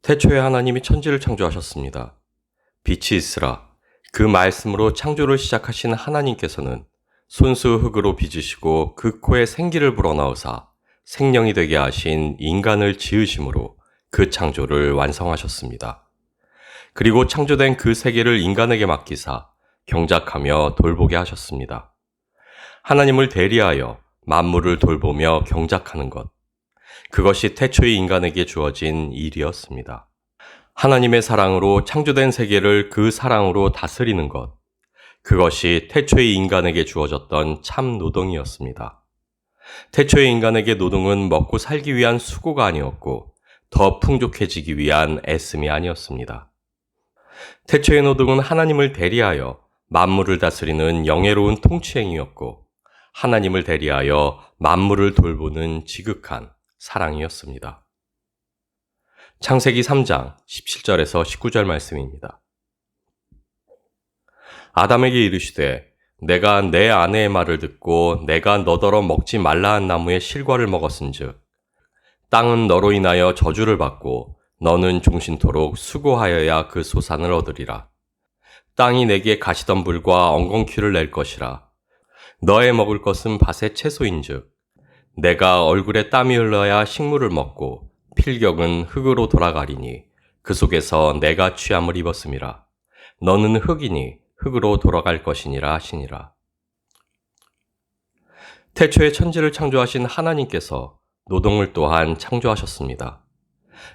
태초에 하나님이 천지를 창조하셨습니다. 빛이 있으라. 그 말씀으로 창조를 시작하신 하나님께서는 손수 흙으로 빚으시고 그 코에 생기를 불어넣으사 생명이 되게 하신 인간을 지으심으로 그 창조를 완성하셨습니다. 그리고 창조된 그 세계를 인간에게 맡기사 경작하며 돌보게 하셨습니다. 하나님을 대리하여 만물을 돌보며 경작하는 것. 그것이 태초의 인간에게 주어진 일이었습니다. 하나님의 사랑으로 창조된 세계를 그 사랑으로 다스리는 것. 그것이 태초의 인간에게 주어졌던 참 노동이었습니다. 태초의 인간에게 노동은 먹고 살기 위한 수고가 아니었고 더 풍족해지기 위한 애씀이 아니었습니다. 태초의 노동은 하나님을 대리하여 만물을 다스리는 영예로운 통치행위였고 하나님을 대리하여 만물을 돌보는 지극한 사랑이었습니다. 창세기 3장 17절에서 19절 말씀입니다. 아담에게 이르시되 내가 내 아내의 말을 듣고 내가 너더러 먹지 말라 한 나무의 실과를 먹었은즉 땅은 너로 인하여 저주를 받고 너는 종신토록 수고하여야 그 소산을 얻으리라. 땅이 내게 가시덤불과 엉겅퀴를 낼 것이라. 너의 먹을 것은 밭의 채소인즉 내가 얼굴에 땀이 흘러야 식물을 먹고 필경은 흙으로 돌아가리니 그 속에서 내가 취함을 입었음이라. 너는 흙이니 흙으로 돌아갈 것이니라 하시니라. 태초에 천지를 창조하신 하나님께서 노동을 또한 창조하셨습니다.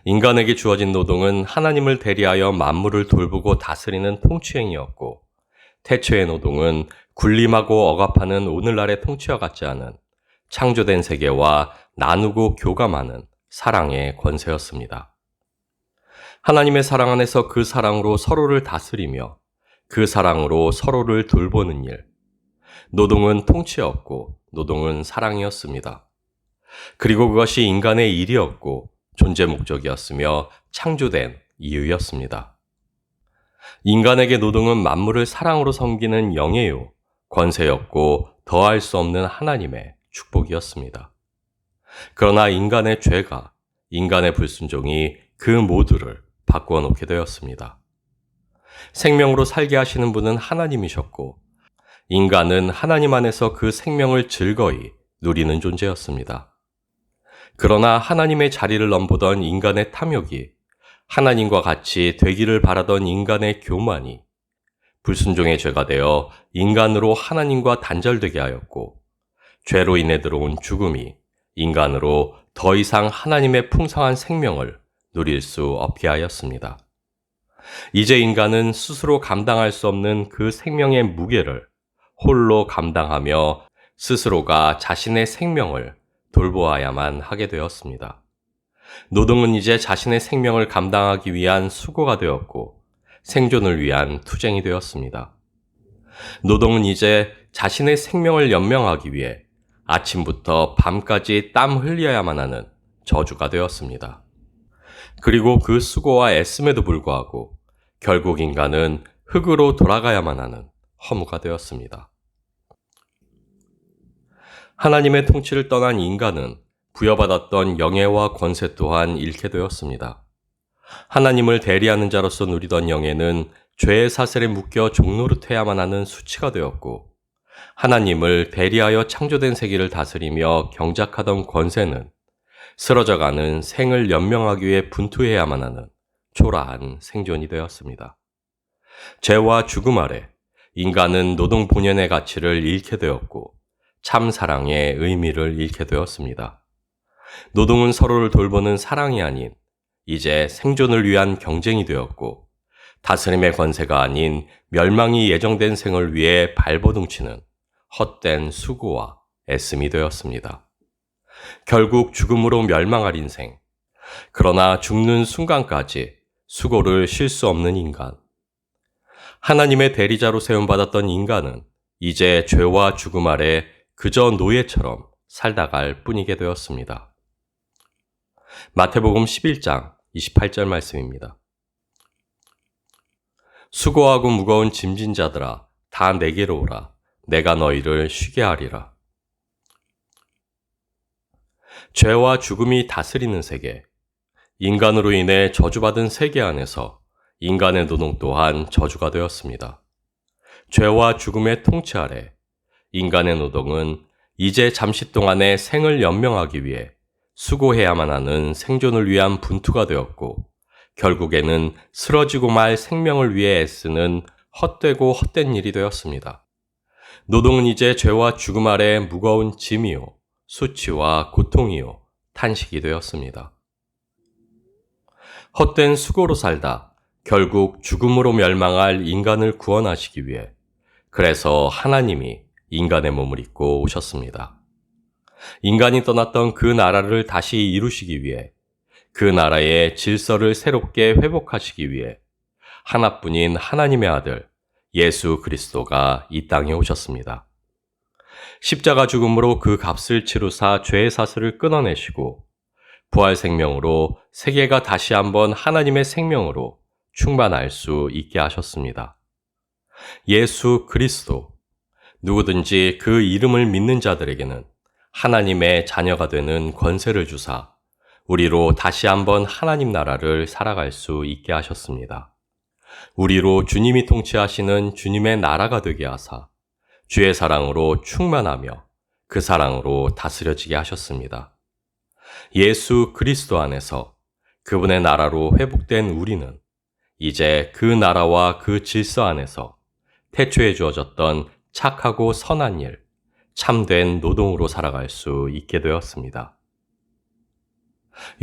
인간에게 주어진 노동은 하나님을 대리하여 만물을 돌보고 다스리는 통치행위였고 태초의 노동은 군림하고 억압하는 오늘날의 통치와 같지 않은 창조된 세계와 나누고 교감하는 사랑의 권세였습니다. 하나님의 사랑 안에서 그 사랑으로 서로를 다스리며 그 사랑으로 서로를 돌보는 일. 노동은 통치였고 노동은 사랑이었습니다. 그리고 그것이 인간의 일이었고 존재 목적이었으며 창조된 이유였습니다. 인간에게 노동은 만물을 사랑으로 섬기는 영예요, 권세였고 더할 수 없는 하나님의 축복이었습니다. 그러나 인간의 죄가, 인간의 불순종이 그 모두를 바꾸어 놓게 되었습니다. 생명으로 살게 하시는 분은 하나님이셨고 인간은 하나님 안에서 그 생명을 즐거이 누리는 존재였습니다. 그러나 하나님의 자리를 넘보던 인간의 탐욕이 하나님과 같이 되기를 바라던 인간의 교만이 불순종의 죄가 되어 인간으로 하나님과 단절되게 하였고 죄로 인해 들어온 죽음이 인간으로 더 이상 하나님의 풍성한 생명을 누릴 수 없게 하였습니다. 이제 인간은 스스로 감당할 수 없는 그 생명의 무게를 홀로 감당하며 스스로가 자신의 생명을 돌보아야만 하게 되었습니다. 노동은 이제 자신의 생명을 감당하기 위한 수고가 되었고 생존을 위한 투쟁이 되었습니다. 노동은 이제 자신의 생명을 연명하기 위해 아침부터 밤까지 땀 흘려야만 하는 저주가 되었습니다. 그리고 그 수고와 애씀에도 불구하고 결국 인간은 흙으로 돌아가야만 하는 허무가 되었습니다. 하나님의 통치를 떠난 인간은 부여받았던 영예와 권세 또한 잃게 되었습니다. 하나님을 대리하는 자로서 누리던 영예는 죄의 사슬에 묶여 종노릇해야만 하는 수치가 되었고 하나님을 대리하여 창조된 세계를 다스리며 경작하던 권세는 쓰러져가는 생을 연명하기 위해 분투해야만 하는 초라한 생존이 되었습니다. 죄와 죽음 아래 인간은 노동 본연의 가치를 잃게 되었고 참 사랑의 의미를 잃게 되었습니다. 노동은 서로를 돌보는 사랑이 아닌 이제 생존을 위한 경쟁이 되었고 다스림의 권세가 아닌 멸망이 예정된 생을 위해 발버둥치는 헛된 수고와 애씀이 되었습니다. 결국 죽음으로 멸망할 인생, 그러나 죽는 순간까지 수고를 쉴 수 없는 인간. 하나님의 대리자로 세움받았던 인간은 이제 죄와 죽음 아래 그저 노예처럼 살다갈 뿐이게 되었습니다. 마태복음 11장 28절 말씀입니다. 수고하고 무거운 짐진 자들아 다 내게로 오라. 내가 너희를 쉬게 하리라. 죄와 죽음이 다스리는 세계, 인간으로 인해 저주받은 세계 안에서 인간의 노동 또한 저주가 되었습니다. 죄와 죽음의 통치 아래 인간의 노동은 이제 잠시 동안의 생을 연명하기 위해 수고해야만 하는 생존을 위한 분투가 되었고, 결국에는 쓰러지고 말 생명을 위해 애쓰는 헛되고 헛된 일이 되었습니다. 노동은 이제 죄와 죽음 아래 무거운 짐이요, 수치와 고통이요, 탄식이 되었습니다. 헛된 수고로 살다 결국 죽음으로 멸망할 인간을 구원하시기 위해, 그래서 하나님이 인간의 몸을 입고 오셨습니다. 인간이 떠났던 그 나라를 다시 이루시기 위해, 그 나라의 질서를 새롭게 회복하시기 위해 하나뿐인 하나님의 아들 예수 그리스도가 이 땅에 오셨습니다. 십자가 죽음으로 그 값을 치루사 죄의 사슬을 끊어내시고 부활 생명으로 세계가 다시 한번 하나님의 생명으로 충만할 수 있게 하셨습니다. 예수 그리스도, 누구든지 그 이름을 믿는 자들에게는 하나님의 자녀가 되는 권세를 주사 우리로 다시 한번 하나님 나라를 살아갈 수 있게 하셨습니다. 우리로 주님이 통치하시는 주님의 나라가 되게 하사 주의 사랑으로 충만하며 그 사랑으로 다스려지게 하셨습니다. 예수 그리스도 안에서 그분의 나라로 회복된 우리는 이제 그 나라와 그 질서 안에서 태초에 주어졌던 착하고 선한 일, 참된 노동으로 살아갈 수 있게 되었습니다.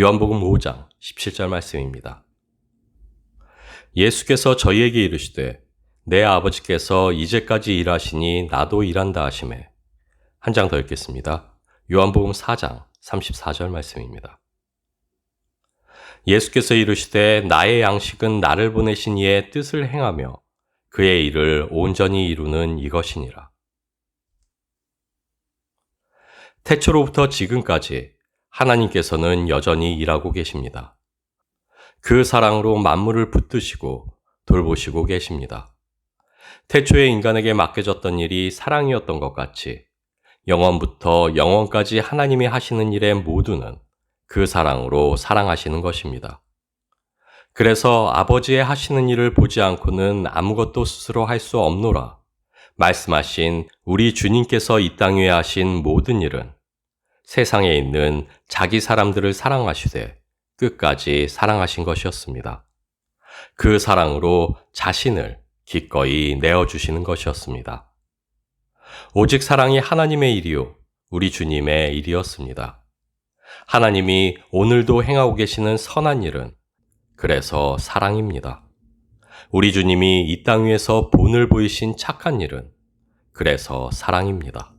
요한복음 5장 17절 말씀입니다. 예수께서 저희에게 이르시되 내 아버지께서 이제까지 일하시니 나도 일한다 하시매. 한 장 더 읽겠습니다. 요한복음 4장 34절 말씀입니다. 예수께서 이르시되 나의 양식은 나를 보내신 이의 뜻을 행하며 그의 일을 온전히 이루는 이것이니라. 태초로부터 지금까지 하나님께서는 여전히 일하고 계십니다. 그 사랑으로 만물을 붙드시고 돌보시고 계십니다. 태초에 인간에게 맡겨졌던 일이 사랑이었던 것 같이 영원부터 영원까지 하나님이 하시는 일의 모두는 그 사랑으로 사랑하시는 것입니다. 그래서 아버지의 하시는 일을 보지 않고는 아무것도 스스로 할 수 없노라 말씀하신 우리 주님께서 이 땅 위에 하신 모든 일은 세상에 있는 자기 사람들을 사랑하시되 끝까지 사랑하신 것이었습니다. 그 사랑으로 자신을 기꺼이 내어주시는 것이었습니다. 오직 사랑이 하나님의 일이요 우리 주님의 일이었습니다. 하나님이 오늘도 행하고 계시는 선한 일은 그래서 사랑입니다. 우리 주님이 이 땅 위에서 본을 보이신 착한 일은 그래서 사랑입니다.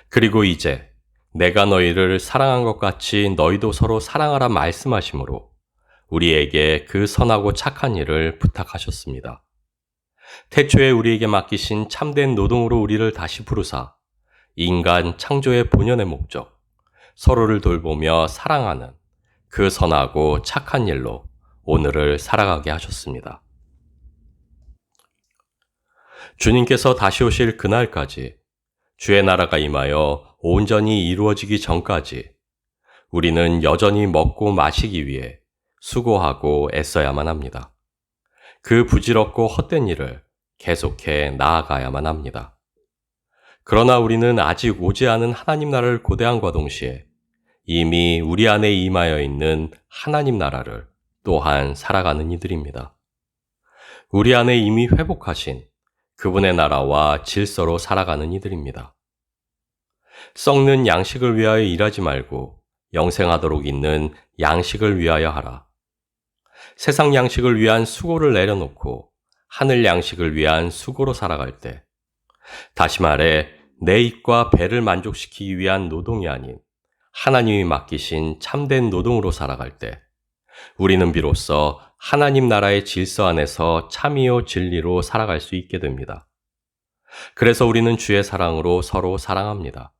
그리고 이제 내가 너희를 사랑한 것 같이 너희도 서로 사랑하라 말씀하시므로 우리에게 그 선하고 착한 일을 부탁하셨습니다. 태초에 우리에게 맡기신 참된 노동으로 우리를 다시 부르사 인간 창조의 본연의 목적, 서로를 돌보며 사랑하는 그 선하고 착한 일로 오늘을 살아가게 하셨습니다. 주님께서 다시 오실 그날까지 주의 나라가 임하여 온전히 이루어지기 전까지 우리는 여전히 먹고 마시기 위해 수고하고 애써야만 합니다. 그 부질없고 헛된 일을 계속해 나아가야만 합니다. 그러나 우리는 아직 오지 않은 하나님 나라를 고대함과 동시에 이미 우리 안에 임하여 있는 하나님 나라를 또한 살아가는 이들입니다. 우리 안에 이미 회복하신 그분의 나라와 질서로 살아가는 이들입니다. 썩는 양식을 위하여 일하지 말고 영생하도록 있는 양식을 위하여 하라. 세상 양식을 위한 수고를 내려놓고 하늘 양식을 위한 수고로 살아갈 때, 다시 말해 내 입과 배를 만족시키기 위한 노동이 아닌 하나님이 맡기신 참된 노동으로 살아갈 때 우리는 비로소 하나님 나라의 질서 안에서 참이요 진리로 살아갈 수 있게 됩니다. 그래서 우리는 주의 사랑으로 서로 사랑합니다.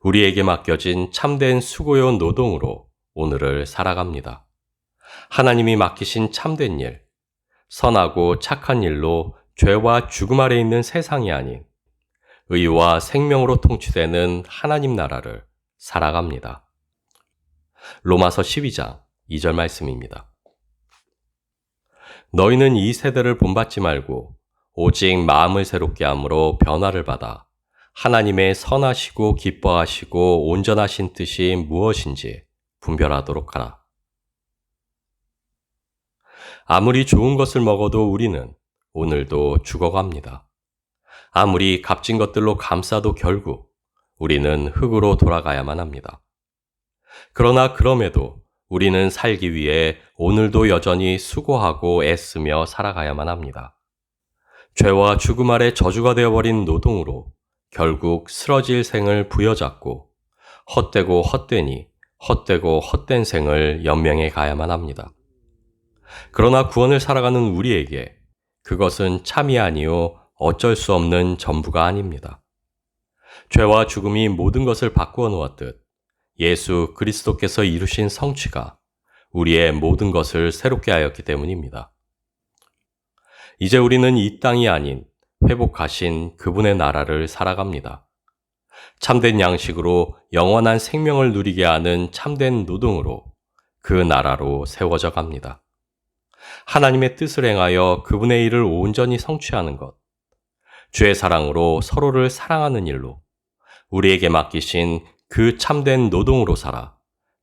우리에게 맡겨진 참된 수고요 노동으로 오늘을 살아갑니다. 하나님이 맡기신 참된 일, 선하고 착한 일로 죄와 죽음 아래 있는 세상이 아닌 의와 생명으로 통치되는 하나님 나라를 살아갑니다. 로마서 12장 2절 말씀입니다. 너희는 이 세대를 본받지 말고 오직 마음을 새롭게 함으로 변화를 받아 하나님의 선하시고 기뻐하시고 온전하신 뜻이 무엇인지 분별하도록 하라. 아무리 좋은 것을 먹어도 우리는 오늘도 죽어갑니다. 아무리 값진 것들로 감싸도 결국 우리는 흙으로 돌아가야만 합니다. 그러나 그럼에도 우리는 살기 위해 오늘도 여전히 수고하고 애쓰며 살아가야만 합니다. 죄와 죽음 아래 저주가 되어버린 노동으로 결국 쓰러질 생을 부여잡고 헛되고 헛되니 헛되고 헛된 생을 연명해 가야만 합니다. 그러나 구원을 살아가는 우리에게 그것은 참이 아니요 어쩔 수 없는 전부가 아닙니다. 죄와 죽음이 모든 것을 바꾸어 놓았듯 예수 그리스도께서 이루신 성취가 우리의 모든 것을 새롭게 하였기 때문입니다. 이제 우리는 이 땅이 아닌 회복하신 그분의 나라를 살아갑니다. 참된 양식으로 영원한 생명을 누리게 하는 참된 노동으로 그 나라로 세워져 갑니다. 하나님의 뜻을 행하여 그분의 일을 온전히 성취하는 것, 주의 사랑으로 서로를 사랑하는 일로 우리에게 맡기신 그 참된 노동으로 살아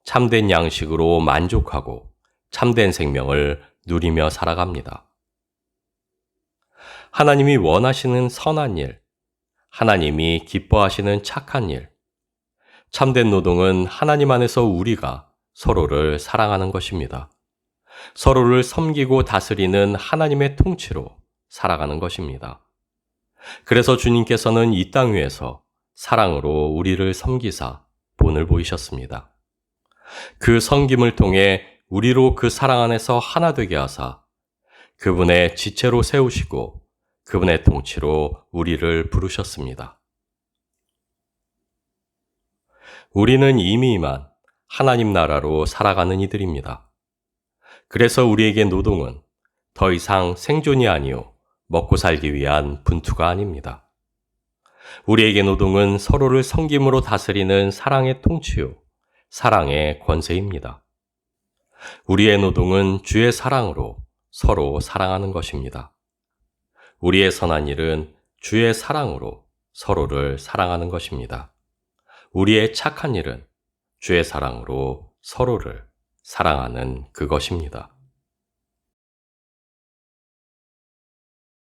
참된 양식으로 만족하고 참된 생명을 누리며 살아갑니다. 하나님이 원하시는 선한 일, 하나님이 기뻐하시는 착한 일, 참된 노동은 하나님 안에서 우리가 서로를 사랑하는 것입니다. 서로를 섬기고 다스리는 하나님의 통치로 살아가는 것입니다. 그래서 주님께서는 이 땅 위에서 사랑으로 우리를 섬기사 본을 보이셨습니다. 그 섬김을 통해 우리로 그 사랑 안에서 하나 되게 하사 그분의 지체로 세우시고 그분의 통치로 우리를 부르셨습니다. 우리는 이미만 하나님 나라로 살아가는 이들입니다. 그래서 우리에게 노동은 더 이상 생존이 아니요 먹고 살기 위한 분투가 아닙니다. 우리에게 노동은 서로를 섬김으로 다스리는 사랑의 통치요, 사랑의 권세입니다. 우리의 노동은 주의 사랑으로 서로 사랑하는 것입니다. 우리의 선한 일은 주의 사랑으로 서로를 사랑하는 것입니다. 우리의 착한 일은 주의 사랑으로 서로를 사랑하는 그것입니다.